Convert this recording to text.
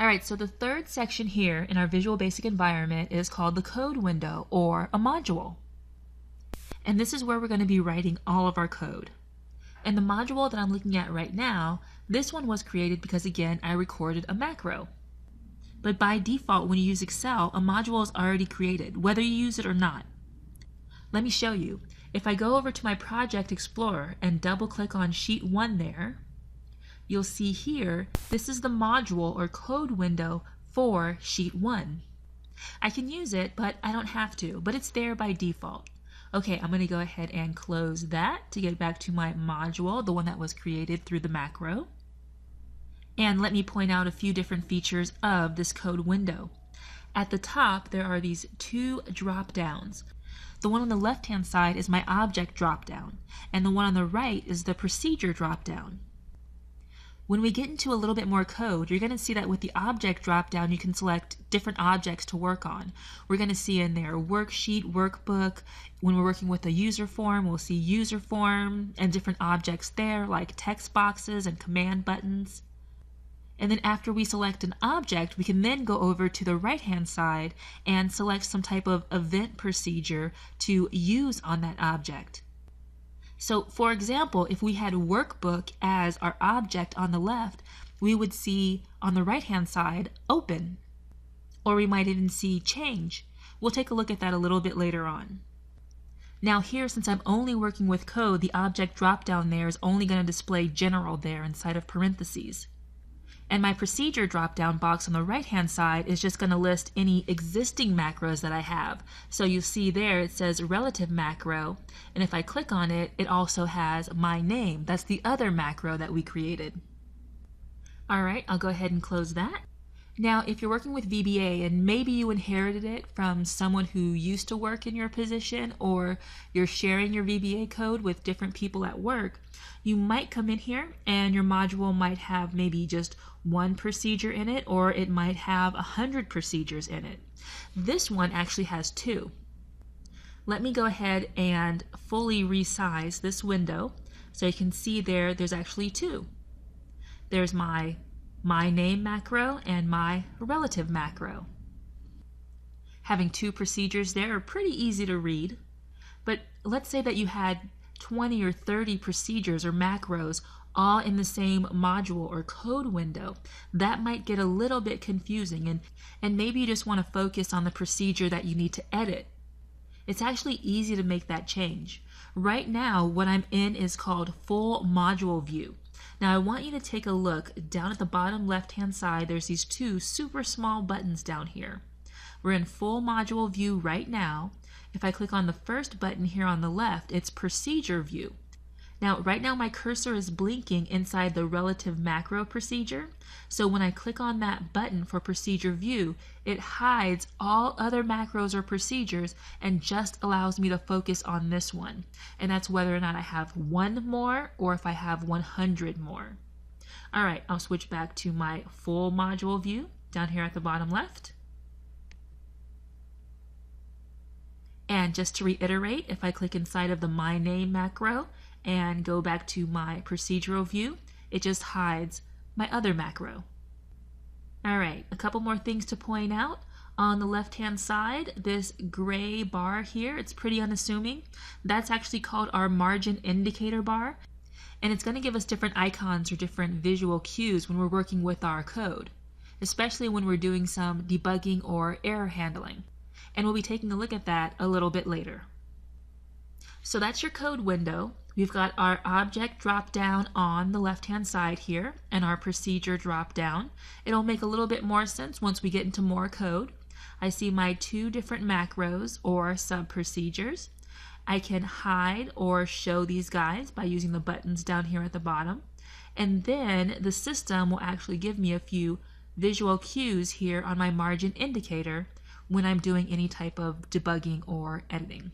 All right, so the third section here in our Visual Basic environment is called the code window or a module. And this is where we're going to be writing all of our code. And the module that I'm looking at right now, this one was created because, again, I recorded a macro. But by default, when you use Excel, a module is already created, whether you use it or not. Let me show you. If I go over to my Project Explorer and double-click on Sheet 1 there, you'll see here, this is the module or code window for Sheet 1. I can use it, but I don't have to, but it's there by default. Okay, I'm going to go ahead and close that to get back to my module, the one that was created through the macro. And let me point out a few different features of this code window. At the top, there are these two drop-downs. The one on the left-hand side is my object drop-down, and the one on the right is the procedure drop-down. When we get into a little bit more code, you're going to see that with the object drop-down, you can select different objects to work on. We're going to see in there worksheet, workbook. When we're working with a user form, we'll see user form and different objects there like text boxes and command buttons. And then after we select an object, we can then go over to the right-hand side and select some type of event procedure to use on that object. So for example, if we had workbook as our object on the left, we would see on the right-hand side open, or we might even see change. We'll take a look at that a little bit later on. Now here, since I'm only working with code, the object drop-down there is only going to display general there inside of parentheses. And my procedure drop-down box on the right-hand side is just going to list any existing macros that I have. So you see there it says relative macro, and if I click on it, it also has my name. That's the other macro that we created. All right, I'll go ahead and close that. Now, if you're working with VBA and maybe you inherited it from someone who used to work in your position, or you're sharing your VBA code with different people at work, you might come in here and your module might have maybe just one procedure in it, or it might have 100 procedures in it. This one actually has 2. Let me go ahead and fully resize this window so you can see there's actually 2. There's my name macro and my relative macro. Having 2 procedures there are pretty easy to read, but let's say that you had 20 or 30 procedures or macros all in the same module or code window. That might get a little bit confusing, and maybe you just want to focus on the procedure that you need to edit. It's actually easy to make that change. Right now, what I'm in is called full module view. Now I want you to take a look down at the bottom left-hand side. There's these 2 super small buttons down here. We're in full module view right now. If I click on the first button here on the left, it's procedure view. Now right now my cursor is blinking inside the relative macro procedure. So when I click on that button for procedure view, it hides all other macros or procedures and just allows me to focus on this one. And that's whether or not I have 1 more or if I have 100 more. All right, I'll switch back to my full module view down here at the bottom left. And just to reiterate, if I click inside of the My Name macro and go back to my procedural view, it just hides my other macro. All right, a couple more things to point out. On the left-hand side, this gray bar here, it's pretty unassuming. That's actually called our margin indicator bar, and it's going to give us different icons or different visual cues when we're working with our code, especially when we're doing some debugging or error handling. And we'll be taking a look at that a little bit later. So that's your code window. We've got our object drop down on the left-hand side here and our procedure drop down. It'll make a little bit more sense once we get into more code. I see my 2 different macros or sub-procedures. I can hide or show these guys by using the buttons down here at the bottom. And then the system will actually give me a few visual cues here on my margin indicator when I'm doing any type of debugging or editing.